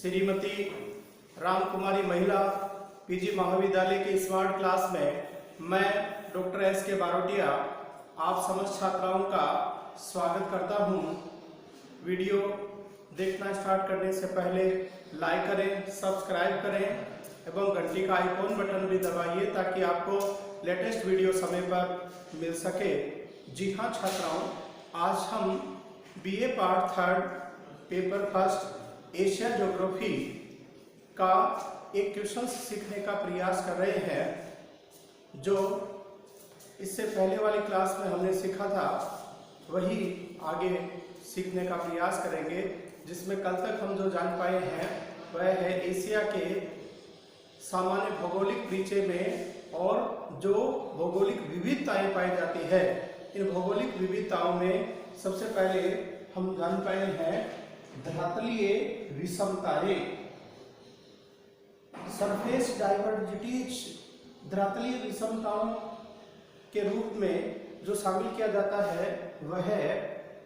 श्रीमती राम कुमारी महिला पीजी महाविद्यालय के स्मार्ट क्लास में मैं डॉक्टर एस के बारोटिया आप समस्त छात्राओं का स्वागत करता हूं। वीडियो देखना स्टार्ट करने से पहले लाइक करें, सब्सक्राइब करें एवं घंटी का आइकॉन बटन भी दबाइए ताकि आपको लेटेस्ट वीडियो समय पर मिल सके। जी हाँ छात्राओं, आज हम BA part 3 paper first Asia geography का एक क्वेश्चन सीखने का प्रयास कर रहे हैं। जो इससे पहले वाली क्लास में हमने सीखा था वही आगे सीखने का प्रयास करेंगे, जिसमें कल तक हम जो जान पाए हैं वह है एशिया के सामान्य भौगोलिक परिचय में और जो भौगोलिक विविधताएं पाई जाती है। इन भौगोलिक विविधताओं में सबसे पहले हम जान पाए हैं धरातलीय विषमताएं, सरफेस डाइवर्सिटीज। धरातलीय विषमताओं के रूप में जो शामिल किया जाता है वह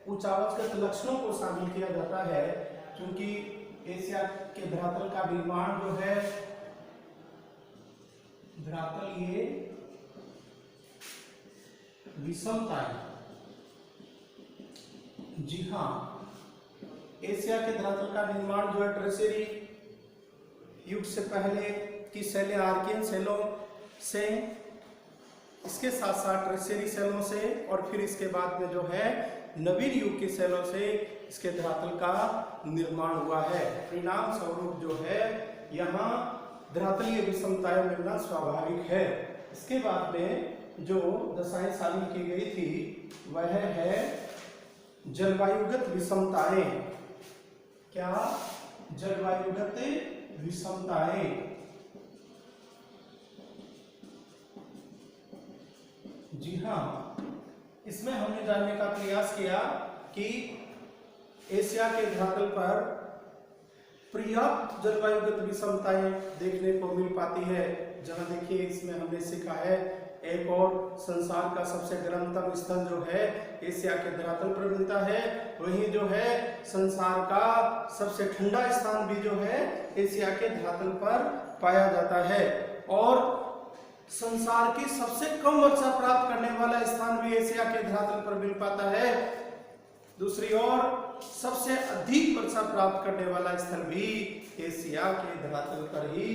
ऊंचावचगत लक्षणों को शामिल किया जाता है, क्योंकि एशिया के धरातल का निर्माण जो है धरातलीय विषमताएं। जी हाँ, एशिया के धरातल का निर्माण जो है ट्रेसेरी युग से पहले की शैलें आर्कियन शैलों से, इसके साथ साथ ट्रेसेरी शैलों से और फिर इसके बाद में जो है नवीन युग के शैलों से इसके धरातल का निर्माण हुआ है। परिणाम स्वरूप जो है यहाँ धरातलीय विषमताएं मिलना स्वाभाविक है। इसके बाद में जो दशाएं शामिल की गई थी वह है जलवायुगत विषमताएं। क्या? जलवायुगत विषमताएं। जी हाँ, इसमें हमने जानने का प्रयास किया कि एशिया के धरातल पर पर्याप्त जलवायुगत विषमताएं देखने को मिल पाती है। जहां देखिए इसमें हमने सीखा है एक और संसार का सबसे गर्मतम स्थल जो है एशिया के धरातल पर मिलता है, वहीं जो है संसार का सबसे ठंडा स्थान भी जो है एशिया के धरातल पर पाया जाता है, और संसार की सबसे कम वर्षा प्राप्त करने वाला स्थान भी एशिया के धरातल पर मिल पाता है। दूसरी ओर सबसे अधिक वर्षा प्राप्त करने वाला स्थल भी एशिया के धरातल पर ही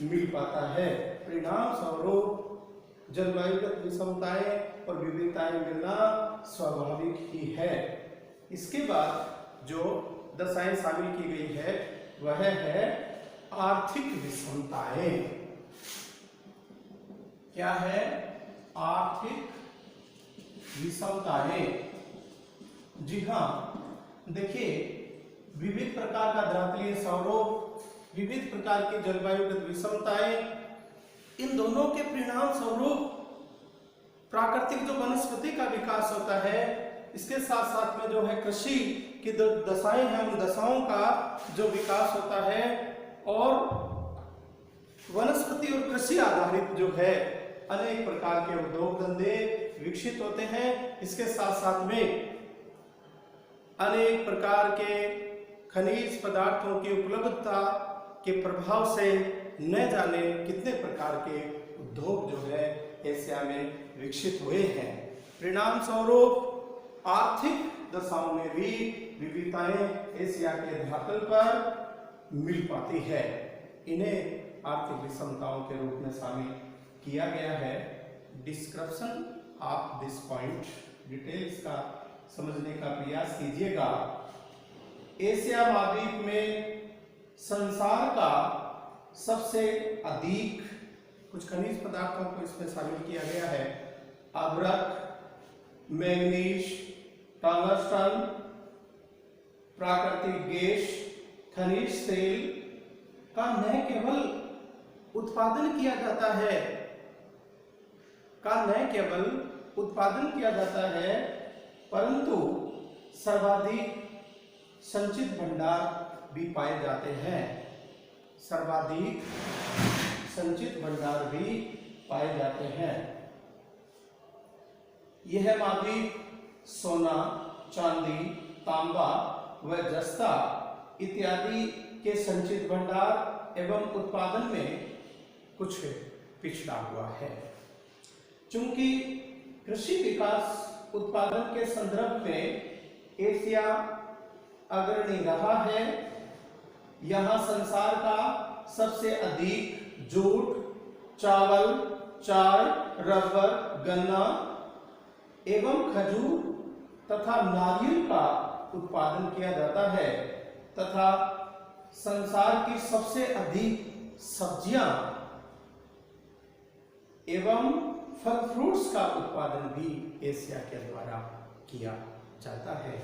मिल पाता है। परिणाम स्वरूप जलवायुगत विषमताएं और विविधताएं मिलना स्वाभाविक ही है। इसके बाद जो दशाएं शामिल की गई है वह है आर्थिक विषमताएं। क्या है? आर्थिक विषमताएं। जी हाँ, देखिए विविध प्रकार का धरातलीय स्वरूप, विविध प्रकार की जलवायुगत विषमताएं, इन दोनों के परिणाम स्वरूप प्राकृतिक जो वनस्पति का विकास होता है, इसके साथ साथ में जो है कृषि की जो दशाएं हैं उन दशाओं का जो विकास होता है, और वनस्पति और कृषि आधारित जो है अनेक प्रकार के उद्योग धंधे विकसित होते हैं। इसके साथ साथ में अनेक प्रकार के खनिज पदार्थों की उपलब्धता के प्रभाव से न जाने कितने प्रकार के उद्योग जो है एशिया में विकसित हुए हैं। परिणाम स्वरूप आर्थिक दशाओं में भी विविधताएं एशिया के धरातल पर मिल पाती है। इन्हें आर्थिक विषमताओं के रूप में शामिल किया गया है। Description of this point, details का समझने का प्रयास कीजिएगा। एशिया महाद्वीप में संसार का सबसे अधिक कुछ खनिज पदार्थों को इसमें शामिल किया गया है। अभ्रक, मैंगनीज, टंगस्टन, प्राकृतिक गैस, खनिज तेल का न केवल उत्पादन किया जाता है, परंतु सर्वाधिक संचित भंडार भी पाए जाते हैं। सर्वाधिक संचित भंडार भी पाए जाते हैं। यह महाद्वीप सोना, चांदी, तांबा व जस्ता इत्यादि के संचित भंडार एवं उत्पादन में कुछ पिछड़ा हुआ है। चूंकि कृषि विकास उत्पादन के संदर्भ में एशिया अग्रणी रहा है, यहाँ संसार का सबसे अधिक जूट, चावल, चाय, रबर, गन्ना एवं खजूर तथा नारियल का उत्पादन किया जाता है तथा संसार की सबसे अधिक सब्जियां एवं फल फ्रूट्स का उत्पादन भी एशिया के द्वारा किया जाता है।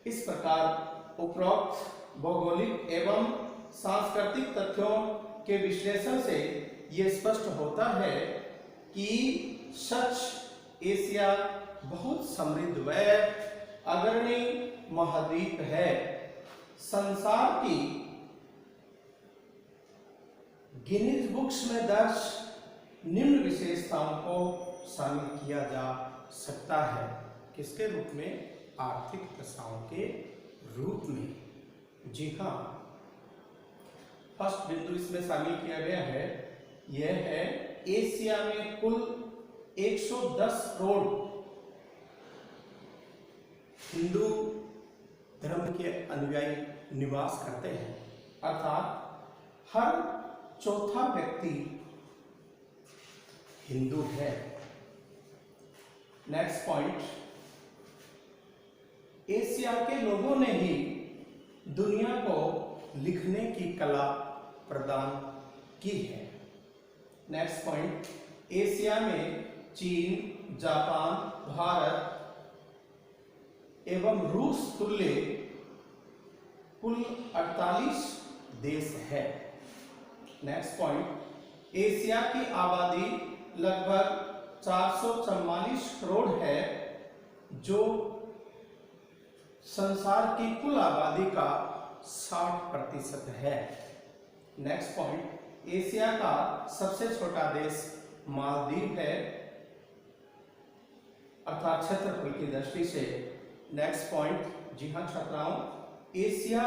इस प्रकार उपरोक्त भौगोलिक एवं सांस्कृतिक तथ्यों के विश्लेषण से ये स्पष्ट होता है कि सच एशिया बहुत समृद्ध व अग्रणी महाद्वीप है। संसार की गिनीज बुक्स में दर्ज निम्न विशेषताओं को शामिल किया जा सकता है। किसके रूप में? आर्थिक दशाओं के रूप में। जी हाँ, फर्स्ट बिंदु इसमें शामिल किया गया है, यह है एशिया में कुल 110 करोड़ हिंदू धर्म के अनुयायी निवास करते हैं, अर्थात हर चौथा व्यक्ति हिंदू है। नेक्स्ट पॉइंट, एशिया के लोगों ने ही दुनिया को लिखने की कला प्रदान की है। नेक्स्ट पॉइंट, एशिया में चीन, जापान, भारत एवं रूस तुल्य कुल 48 देश है। नेक्स्ट पॉइंट, एशिया की आबादी लगभग 444 करोड़ है, जो संसार की कुल आबादी का 60% है। नेक्स्ट पॉइंट, एशिया का सबसे छोटा देश मालदीव है, अर्थात क्षेत्रफल की दृष्टि से। नेक्स्ट पॉइंट, जी हाँ छात्राओं, एशिया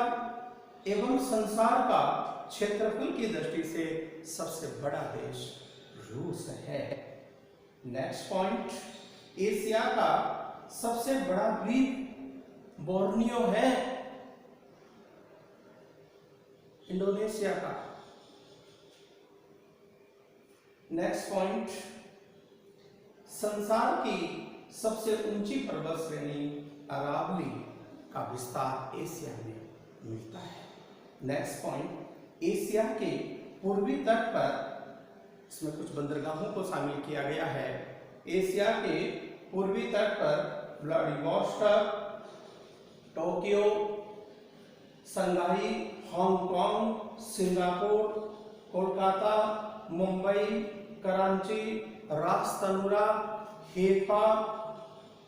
एवं संसार का क्षेत्रफल की दृष्टि से सबसे बड़ा देश रूस है। नेक्स्ट पॉइंट, एशिया का सबसे बड़ा द्वीप बोर्नियो है, इंडोनेशिया का। नेक्स्ट पॉइंट, संसार की सबसे ऊंची पर्वत श्रेणी अरावली का विस्तार एशिया में मिलता है। नेक्स्ट पॉइंट, एशिया के पूर्वी तट पर, इसमें कुछ बंदरगाहों को शामिल किया गया है। एशिया के पूर्वी तट पर Vladivostok, Tokyo, Shanghai, Hong Kong, Singapore, Kolkata, Mumbai, Karachi, Ras Tanura, Haifa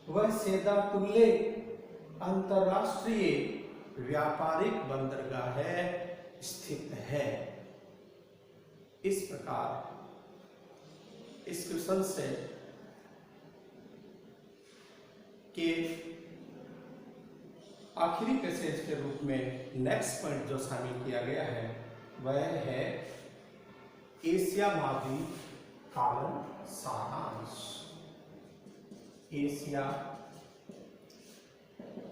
व सेदा तुल्ले अंतरराष्ट्रीय व्यापारिक बंदरगाहें स्थित है। इस प्रकार इस क्वेश्चन से के आखिरी पैसेज के रूप में नेक्स्ट पॉइंट जो शामिल किया गया है वह है एशिया महाद्वीप कालन सारांश। एशिया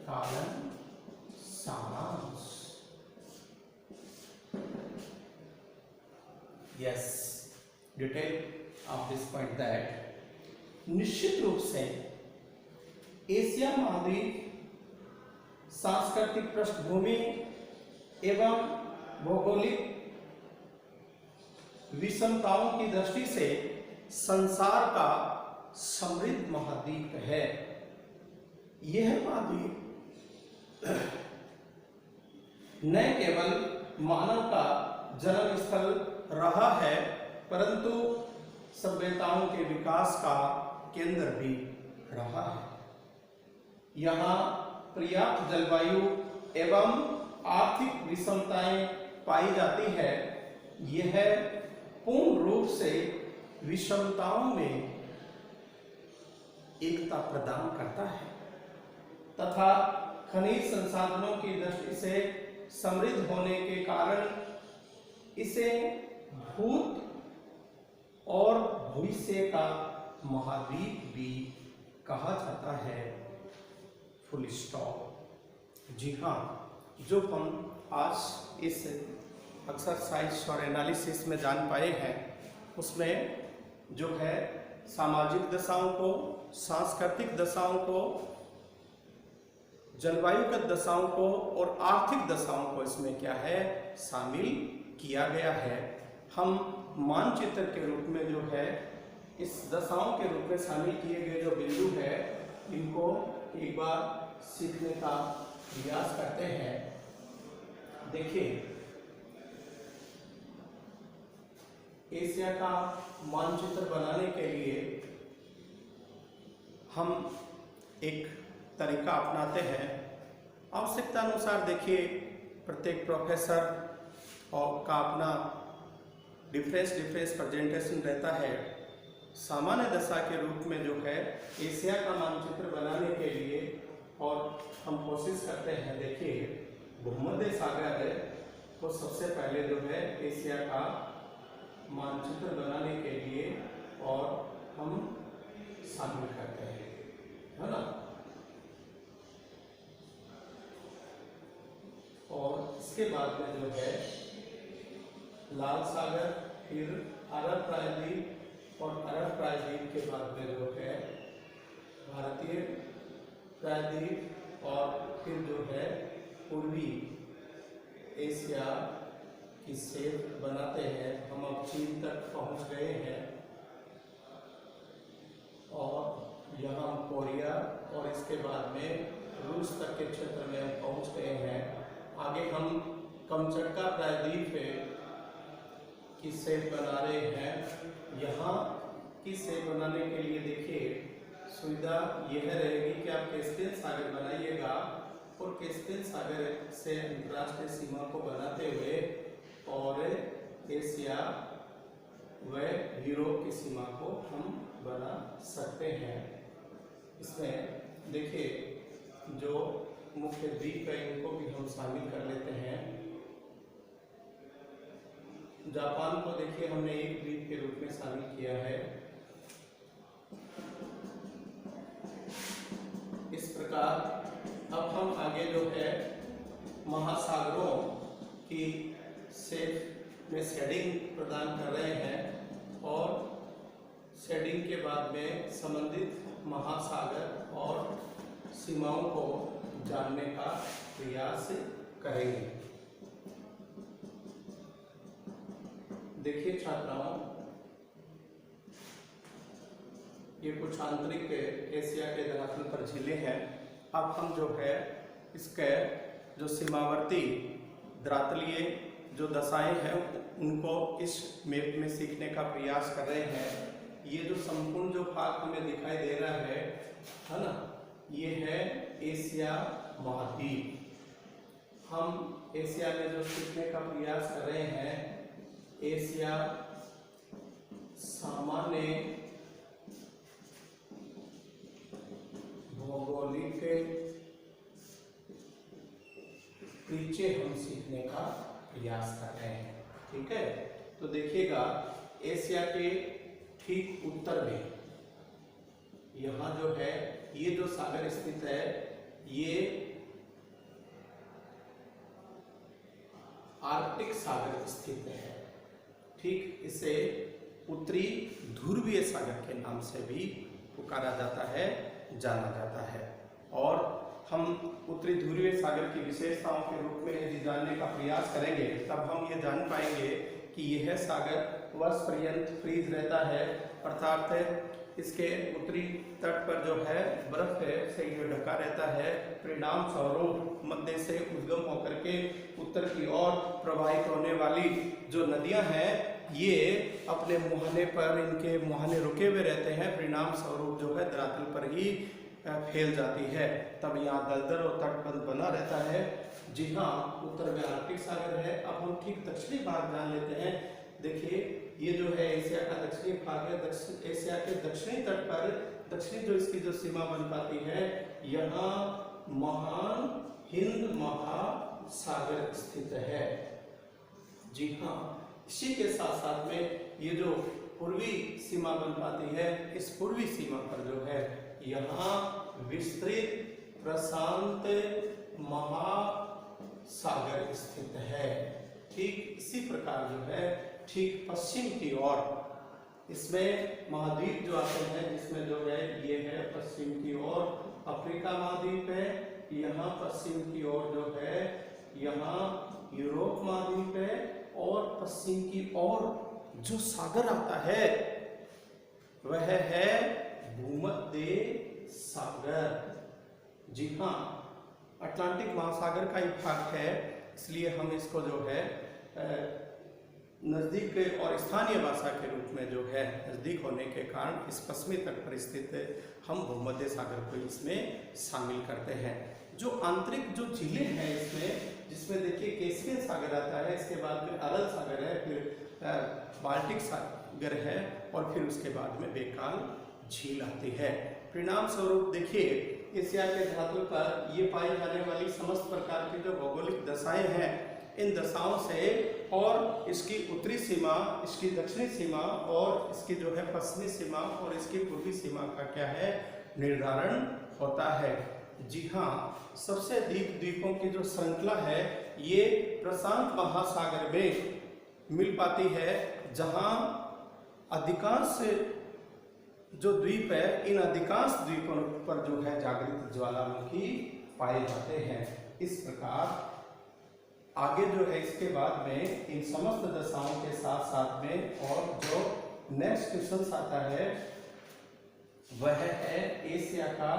कालन सारांश। Yes, detail of this point that निश्चित रूप से एशिया महाद्वीप सांस्कृतिक पृष्ठभूमि एवं भौगोलिक विषमताओं की दृष्टि से संसार का समृद्ध महाद्वीप है। यह महाद्वीप न केवल मानव का जन्म स्थल रहा है, परंतु सभ्यताओं के विकास का केंद्र भी रहा है। यहाँ पर्याप्त जलवायु एवं आर्थिक विषमताएं पाई जाती है। यह पूर्ण रूप से विषमताओं में एकता प्रदान करता है तथा खनिज संसाधनों की दृष्टि से समृद्ध होने के कारण इसे भूत और भविष्य का महाद्वीप भी कहा जाता है। Full stop. जी हाँ, जो हम आज इस एक्सरसाइज और एनालिसिस में जान पाए हैं, उसमें जो है सामाजिक दशाओं को, सांस्कृतिक दशाओं को, जलवायुगत दशाओं को और आर्थिक दशाओं को इसमें क्या है शामिल किया गया है। हम मानचित्र के रूप में जो है इस दशाओं के रूप में शामिल किए गए जो बिंदु है, इनको एक बार सीखने का प्रयास करते हैं। देखिए, एशिया का मानचित्र बनाने के लिए हम एक तरीका अपनाते हैं। आवश्यकता अनुसार देखिए, प्रत्येक प्रोफेसर और का अपना डिफरेंस प्रेजेंटेशन रहता है। सामान्य दशा के रूप में जो है एशिया का मानचित्र बनाने के लिए और हम कोशिश करते हैं। देखिए, भूमध्य सागर को सबसे पहले जो है एशिया का मानचित्र बनाने के लिए और हम शामिल करते हैं, है ना। और इसके बाद में जो है लाल सागर, फिर अरब प्रायद्वीप और अरब प्रायद्वीप के बाद में जो है भारतीय प्रायद्वीप और फिर जो है पूर्वी एशिया की शेप बनाते हैं। हम अब चीन तक पहुंच गए हैं और यहाँ कोरिया और इसके बाद में रूस तक के क्षेत्र में हम पहुंच गए हैं। आगे हम कमचटका प्रायद्वीप की शेप बना रहे हैं। यहाँ की शेप बनाने के लिए देखिए सुविधा यह रहेगी कि आप कैस्पियन सागर बनाइएगा और कैस्पियन सागर से अंतर्राष्ट्रीय सीमा को बनाते हुए और एशिया व यूरोप की सीमा को हम बना सकते हैं। इसमें देखिए जो मुख्य द्वीप है इनको भी हम शामिल कर लेते हैं। जापान को देखिए हमने एक द्वीप के रूप में शामिल किया है। इस प्रकार अब हम आगे जो है महासागरों की शेप में शेडिंग प्रदान कर रहे हैं और शेडिंग के बाद में संबंधित महासागर और सीमाओं को जानने का प्रयास करेंगे। देखिए छात्राओं, ये कुछ आंतरिक एशिया के धरातल पर झीलें हैं। अब हम जो है इसके जो सीमावर्ती धरातलीय जो दशाएं हैं उनको इस मैप में सीखने का प्रयास कर रहे हैं। ये जो संपूर्ण जो भाग हमें दिखाई दे रहा है ना, ये है एशिया महाद्वीप। हम एशिया में जो सीखने का प्रयास कर रहे हैं, एशिया सामान्य भौगोलिक पीछे हम सीखने का प्रयास कर रहे हैं। ठीक है, तो देखिएगा एशिया के ठीक उत्तर में यहाँ जो है ये जो सागर स्थित है, ये आर्कटिक सागर स्थित है। ठीक, इसे उत्तरी ध्रुवीय सागर के नाम से भी पुकारा जाता है, जाना जाता है। और हम उत्तरी ध्रुवीय सागर की विशेषताओं के रूप में यदि जानने का प्रयास करेंगे तब हम ये जान पाएंगे कि यह सागर वर्ष पर्यंत फ्रीज रहता है, अर्थात इसके उत्तरी तट पर जो है बर्फ से ये ढका रहता है। परिणाम स्वरूप मध्य से उद्गम होकर के उत्तर की ओर प्रवाहित होने वाली जो नदियां हैं ये अपने मुहाने पर, इनके मुहाने रुके हुए रहते हैं। परिणाम स्वरूप जो है धरातल पर ही फैल जाती है, तब यहाँ दलदल और तटबंध बना रहता है। जी हाँ, उत्तर में आर्कटिक सागर है। अब हम ठीक दक्षिणी भाग जान लेते हैं। देखिए ये जो है एशिया का दक्षिणी भाग है। एशिया के दक्षिणी तट पर दक्षिणी जो इसकी जो सीमा बन पाती है, यहाँ महान हिंद महासागर सागर स्थित है। जी हाँ, इसी के साथ साथ में ये जो पूर्वी सीमा बन पाती है, इस पूर्वी सीमा पर जो है यहाँ विस्तृत प्रशांत महासागर स्थित है। ठीक इसी प्रकार जो है ठीक पश्चिम की ओर इसमें महाद्वीप जो आते हैं, जिसमें जो है ये है पश्चिम की ओर अफ्रीका महाद्वीप है, यहाँ पश्चिम की ओर जो है यहाँ यूरोप महाद्वीप है, और पश्चिम की ओर जो सागर आता है वह है भूमध्य सागर। जी हाँ, अटलांटिक महासागर का एक भाग है, इसलिए हम इसको जो है नज़दीक और स्थानीय भाषा के रूप में जो है नज़दीक होने के कारण इस पश्चिमी तट पर स्थित हम भूमध्य सागर को इसमें शामिल करते हैं। जो आंतरिक जो झीलें हैं इसमें, जिसमें देखिए कैस्पियन सागर आता है, इसके बाद में अरल सागर है, फिर बाल्टिक सागर है, और फिर उसके बाद में बेकाल झील आती है। परिणाम स्वरूप देखिए एशिया के धरातल पर ये पाई जाने वाली समस्त प्रकार की जो भौगोलिक दशाएं हैं, इन दशाओं से और इसकी उत्तरी सीमा, इसकी दक्षिणी सीमा और इसकी जो है पश्चिमी सीमा और इसकी पूर्वी सीमा का क्या है निर्धारण होता है। जी हाँ, सबसे अधिक द्वीपों की जो श्रृंखला है ये प्रशांत महासागर में मिल पाती है, जहाँ अधिकांश जो द्वीप है, इन अधिकांश द्वीपों पर जो है जागृत ज्वालामुखी पाए जाते हैं। इस प्रकार आगे जो है इसके बाद में इन समस्त दशाओं के साथ साथ में और जो नेक्स्ट क्वेश्चन आता है वह है एशिया का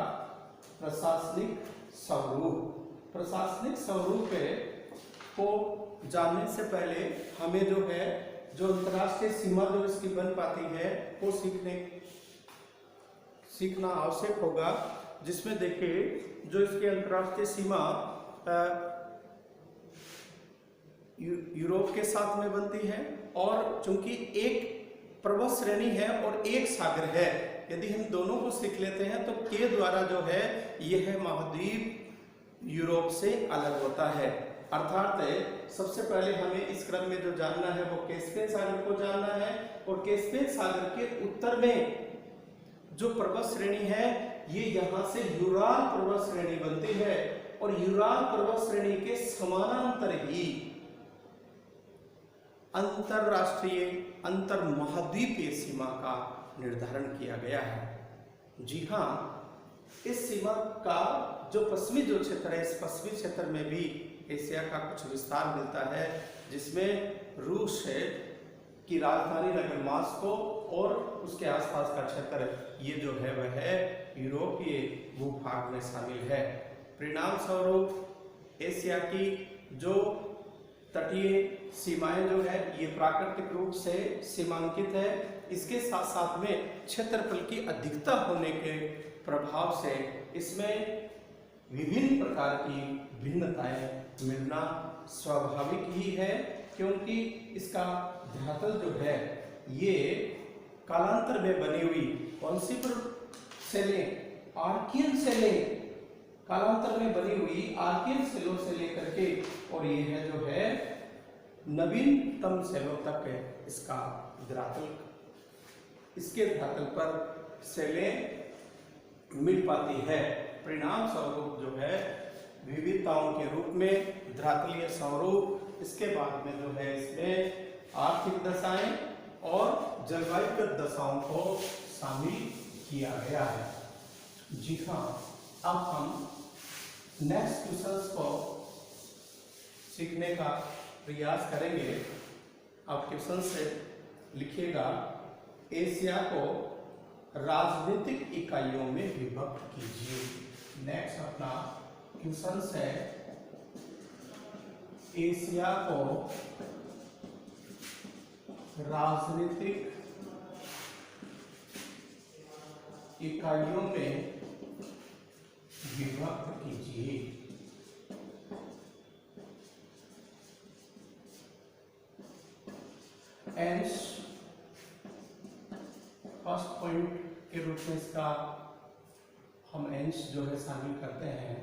प्रशासनिक स्वरूप। प्रशासनिक स्वरूप को जानने से पहले हमें जो है जो अंतर्राष्ट्रीय सीमा जो इसकी बन पाती है वो सीखना आवश्यक होगा, जिसमें देखिए जो इसकी अंतर्राष्ट्रीय सीमा यूरोप के साथ में बनती है, और चूंकि एक पर्वत श्रेणी है और एक सागर है, यदि हम दोनों को सीख लेते हैं तो के द्वारा जो है यह महाद्वीप यूरोप से अलग होता है। अर्थात सबसे पहले हमें इस क्रम में जो जानना है वो कैस्पियन सागर को जानना है, और कैस्पियन सागर के उत्तर में जो पर्वत श्रेणी है ये यहाँ से यूराल पर्वत श्रेणी बनती है, और यूराल पर्वत श्रेणी के समानांतर ही अंतरराष्ट्रीय अंतर महाद्वीपीय सीमा का निर्धारण किया गया है। जी हाँ, इस सीमा का जो पश्चिमी जो क्षेत्र है, इस पश्चिमी क्षेत्र में भी एशिया का कुछ विस्तार मिलता है, जिसमें रूस की राजधानी नगर मॉस्को और उसके आसपास का क्षेत्र ये जो है वह यूरोपीय भूभाग में शामिल है। परिणाम स्वरूप एशिया की जो तटीय सीमाएं जो है ये प्राकृतिक रूप से सीमांकित है। इसके साथ साथ में क्षेत्रफल की अधिकता होने के प्रभाव से इसमें विभिन्न प्रकार की भिन्नताएं मिलना स्वाभाविक ही है, क्योंकि इसका धरातल जो है ये कालांतर में बनी हुई कौन सी सेलें, आर्कियन सेलें, कालांतर में बनी हुई आर्कियन सेलों से लेकर के और ये है जो है नवीनतम सेलों तक है इसका धरातल, इसके धरातल पर सेलें मिल पाती है। परिणाम स्वरूप जो है विविधताओं के रूप में धरातलीय स्वरूप, इसके बाद में जो है इसमें आर्थिक दशाएं और जलवायुगत दशाओं को शामिल किया गया है। जी हाँ, अब हम नेक्स्ट क्वेश्चंस को सीखने का प्रयास करेंगे। अब क्वेश्चन से लिखिएगा, एशिया को राजनीतिक इकाइयों में विभक्त कीजिए। नेक्स्ट अपना क्वेश्चन है, एशिया को राजनीतिक इकाइयों में विभक्त कीजिए। एंस फर्स्ट पॉइंट के रूप में इसका हम एंस जो है शामिल करते हैं।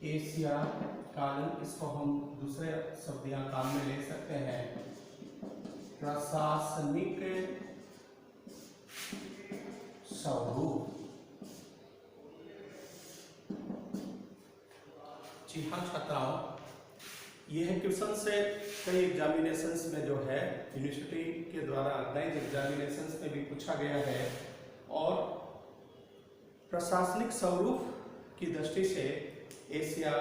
एशिया कालन, इसको हम दूसरे शब्द या काम में ले सकते हैं, प्रशासनिक स्वरूप। जी हाँ छात्राओं, यह क्वेश्चन से कई एग्जामिनेशंस में जो है यूनिवर्सिटी के द्वारा ऑर्गेनाइज एग्जामिनेशंस में भी पूछा गया है। और प्रशासनिक स्वरूप की दृष्टि से एशिया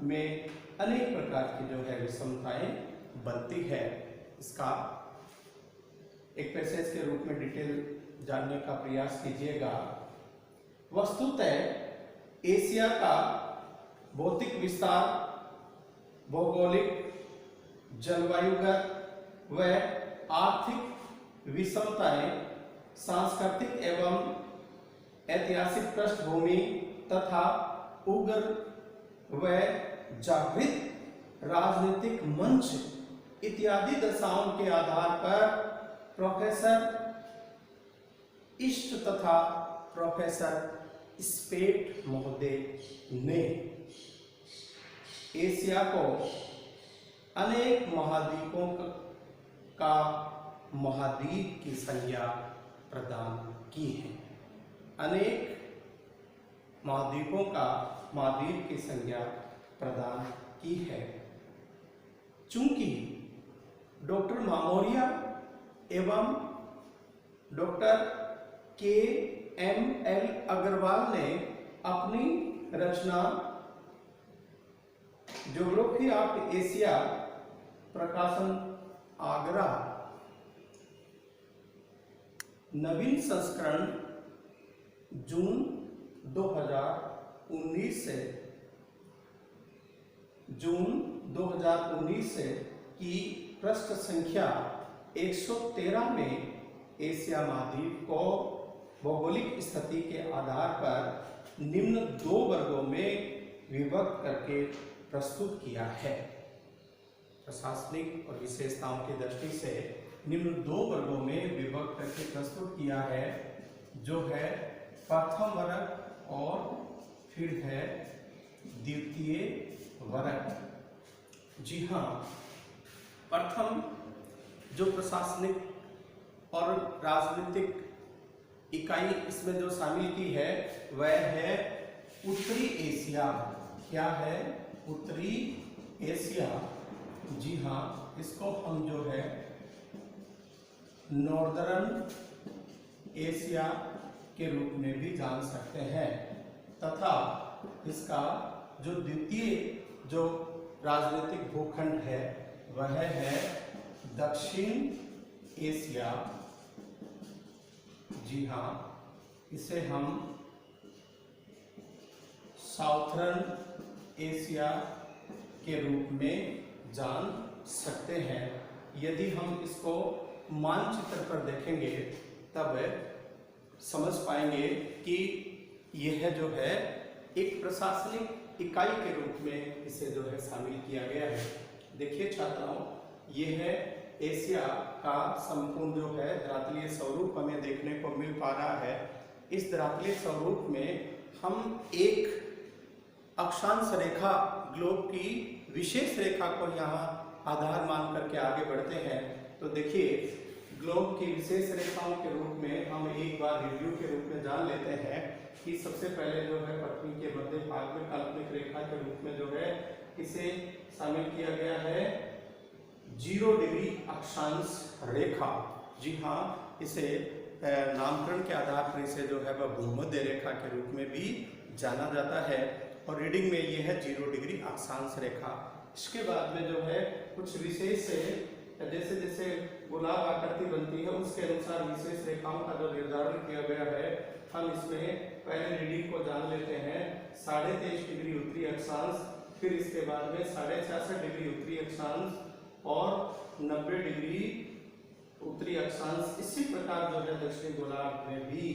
में अनेक प्रकार की जो है विषमताएं बनती है। इसका एक पैसेज के रूप में डिटेल जानने का प्रयास कीजिएगा। वस्तुतः एशिया का भौतिक विस्तार, भौगोलिक, जलवायुगत व आर्थिक विषमताएं, सांस्कृतिक एवं ऐतिहासिक पृष्ठभूमि तथा उग्र व जागृत राजनीतिक मंच इत्यादि दशाओं के आधार पर प्रोफेसर इष्ट तथा प्रोफेसर स्पेट महोदय ने एशिया को अनेक महाद्वीपों का महाद्वीप की संज्ञा प्रदान की है। अनेक महाद्वीपों का महाद्वीप की संज्ञा प्रदान की है। चूंकि डॉक्टर मामोरिया एवं डॉक्टर KML अग्रवाल ने अपनी रचना ज्योग्राफी ऑफ एशिया, प्रकाशन आगरा, नवीन संस्करण जून 2019 से की पृष्ठ संख्या 113 में एशिया महाद्वीप को भौगोलिक स्थिति के आधार पर निम्न 2 वर्गों में विभक्त करके प्रस्तुत किया है। प्रशासनिक और विशेषताओं की दृष्टि से निम्न 2 वर्गों में विभक्त करके प्रस्तुत किया है, जो है प्रथम वर्ग और फिर है द्वितीय वर्ग। जी हाँ, प्रथम जो प्रशासनिक और राजनीतिक इकाई इसमें जो शामिल की है वह है उत्तरी एशिया। क्या है? उत्तरी एशिया। जी हाँ, इसको हम जो है नॉर्दर्न एशिया के रूप में भी जान सकते हैं, तथा इसका जो द्वितीय जो राजनीतिक भूखंड है वह है दक्षिण एशिया। जी हाँ, इसे हम साउथर्न एशिया के रूप में जान सकते हैं। यदि हम इसको मानचित्र पर देखेंगे तब समझ पाएंगे कि यह जो है एक प्रशासनिक इकाई के रूप में इसे जो है शामिल किया गया है। देखिए छात्राओं, यह है एशिया का संपूर्ण जो है धरातलीय स्वरूप हमें देखने को मिल पा रहा है। इस धरातलीय स्वरूप में हम एक अक्षांश रेखा, ग्लोब की विशेष रेखा को यहाँ आधार मान करके आगे बढ़ते हैं। तो देखिए, ग्लोब की विशेष रेखाओं के रूप में हम एक बार रिव्यू के रूप में जान लेते हैं कि सबसे पहले जो है पृथ्वी के मध्य भाग में काल्पनिक रेखा के रूप में जो है इसे शामिल किया गया है 0 डिग्री अक्षांश रेखा। जी हाँ, इसे नामकरण के आधार पर इसे जो है वह भूमध्य रेखा के रूप में भी जाना जाता है, और रीडिंग में यह है 0 डिग्री अक्षांश रेखा। इसके बाद में जो है कुछ विशेष जैसे जैसे गोलाकार आकृति बनती है उसके अनुसार विशेष रेखाओं का जो निर्धारण किया गया है, हम इसमें पहले रीडिंग को जान लेते हैं 23.5 डिग्री उत्तरी अक्षांश, फिर इसके बाद में 66.5 डिग्री उत्तरी अक्षांश और 90 डिग्री उत्तरी अक्षांश। इसी प्रकार जो है दक्षिणी गोलार्ध में भी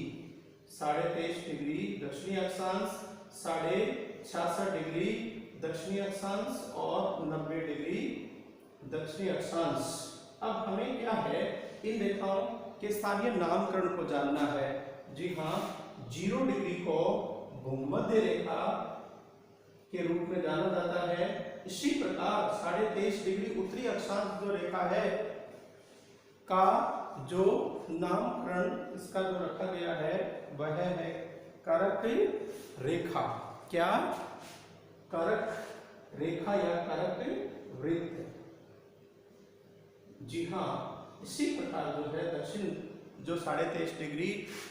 23.5 डिग्री दक्षिणी अक्षांश, 66.5 डिग्री दक्षिणी अक्षांश और 90 डिग्री दक्षिणी अक्षांश। अब हमें क्या है, इन रेखाओं के स्थानीय नामकरण को जानना है। जी हाँ, 0 डिग्री को भूमध्य रेखा के रूप में जाना जाता है इसी प्रकार 23.5 डिग्री उत्तरी अक्षांश जो रेखा है का जो नामकरण इसका जो रखा गया है वह है करक रेखा। क्या? करक रेखा या करक वृत्त। जी हाँ, इसी प्रकार जो है दक्षिण जो 23.5 डिग्री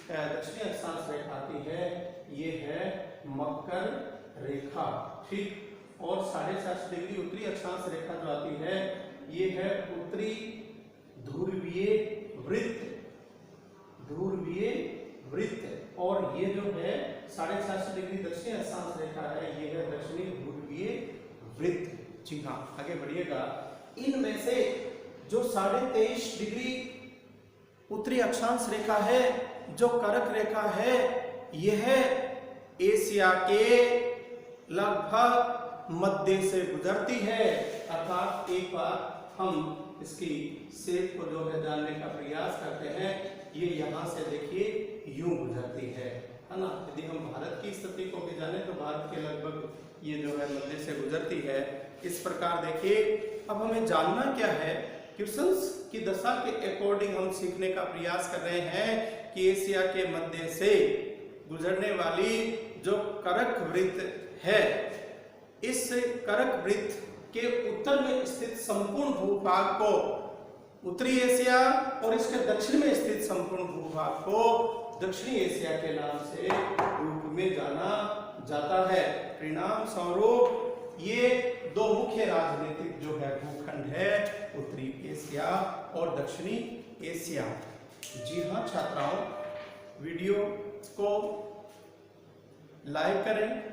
दक्षिणी अक्षांश रेखा आती है ये है मकर रेखा। ठीक। और 4.5 डिग्री उत्तरी अक्षांश रेखा जो आती है ये है उत्तरी ध्रुवीय वृत्त। ध्रुवीय वृत्त। और ये जो है 4.5 डिग्री दक्षिणी अक्षांश रेखा है ये है दक्षिणी ध्रुवीय वृत्त। जी हाँ, आगे बढ़िएगा। इनमें से जो 23.5 डिग्री उत्तरी अक्षांश रेखा है जो करक रेखा है यह एशिया के लगभग मध्य से गुजरती है। अर्थात एक बार हम इसकी शेप को जो है जानने का प्रयास करते हैं, ये यहाँ से देखिए यूं गुजरती है ना। यदि हम भारत की स्थिति को भी जाने तो भारत के लगभग ये जो है मध्य से गुजरती है। इस प्रकार देखिए, अब हमें जानना क्या है, क्वेश्चंस की दशा के अकॉर्डिंग हम सीखने का प्रयास कर रहे हैं कि एशिया के मध्य से गुजरने वाली जो करक वृत्त है, इस करक वृत्त के उत्तर में स्थित संपूर्ण भूभाग को उत्तरी एशिया और इसके दक्षिण में स्थित संपूर्ण भूभाग को दक्षिणी एशिया के नाम से रूप में जाना जाता है। परिणाम स्वरूप ये दो मुख्य राजनीतिक जो है भूखंड है उत्तरी एशिया और दक्षिणी एशिया। जी हाँ छात्राओं, वीडियो को लाइक करें,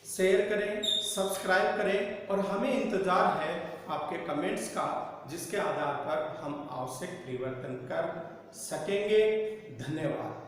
शेयर करें, सब्सक्राइब करें और हमें इंतजार है आपके कमेंट्स का, जिसके आधार पर हम आवश्यक परिवर्तन कर सकेंगे। धन्यवाद।